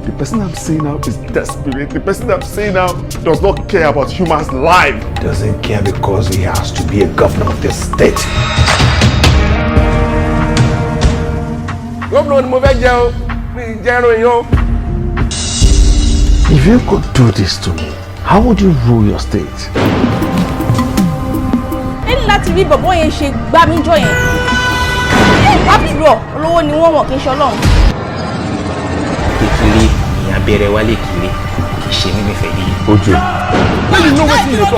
The person I'm seeing now is desperate. The person I'm seeing now does not care about humans' life. Doesn't care because he has to be a governor of the state. If you could do this to me, how would you rule your state? Láti rí bọ̀bọ́ yẹn ṣe gbá mi jọ yẹn. Àbúrò olówó ni wọ́n wọ̀ kí n ṣe Ọlọ́run. Kékeré ni abẹ́rẹ́ wálé kiri kì í ṣe mímí fẹ́ yìí. Ojú. Lẹ́yìn inú wọ́n ti lè sọ.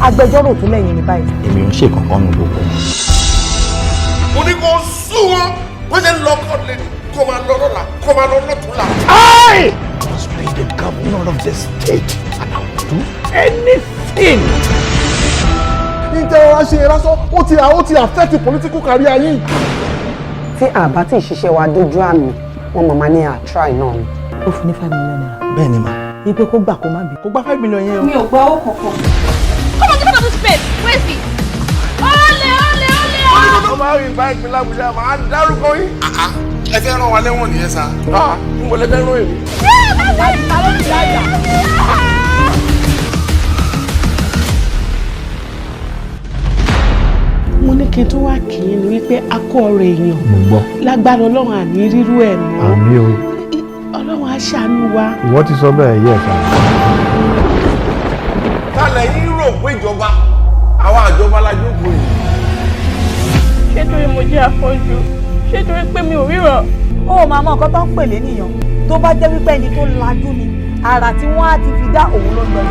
Agbẹjọ́rò tún lẹ́yìn ní báyìí. Èmi ò ń ṣe kankan nu gbogbo. Mo ní kó sún wọn, wọ́n ṣe ń lọ kọ́ lé kó máa lọ lọ́la, kó máa lọ lọ́tùnla. I must be the governor of the state and I will do anything. Ìjẹ́ ọ̀rá ṣe lásán, ó ti affect the political career yín. Tí àbá tí ìṣiṣẹ́ wa dójú àmì, wọ́n máa ní try náà ni. Ó fún ní 5 million naira. Bẹ́ẹ̀ ni mà. Ipe kó gbà kó má bí. Kò gba 5 million yẹn o. Mi ò gba owó kankan. Come on, give us this space. Where is he? Ole! Mo máa rí ìgbà ìpínlẹ̀ Àbújá, màá dárúkọ yín. Ẹ fẹ́ ràn wá lẹ́wọ̀n nìyẹn sá. N kò lè fẹ́ ràn èmi. Mo ní kí n tó wá kì í ni wípé a kó ọ̀rọ̀ èèyàn. Mo gbọ́. Lágbára Ọlọ́run àní rírú ẹ̀ mọ́. Àmì o. Ọlọ́run á ṣàánú wa. Ìwọ ti sọ bẹ́ẹ̀ yẹ ẹ̀ka. Kálẹ̀ yín rò pé ìjọba, àwọn àjọba la jókòó yìí. Ṣé torí mo jẹ́ afọ́jú? Ṣé torí pé mi ò ríran? Ó máa mọ nǹkan tó ń pè lénìyàn. Tó bá jẹ́ wípé ẹni tó lajú ni, àrà tí wọ́n á ti fi dá òun ló lọ.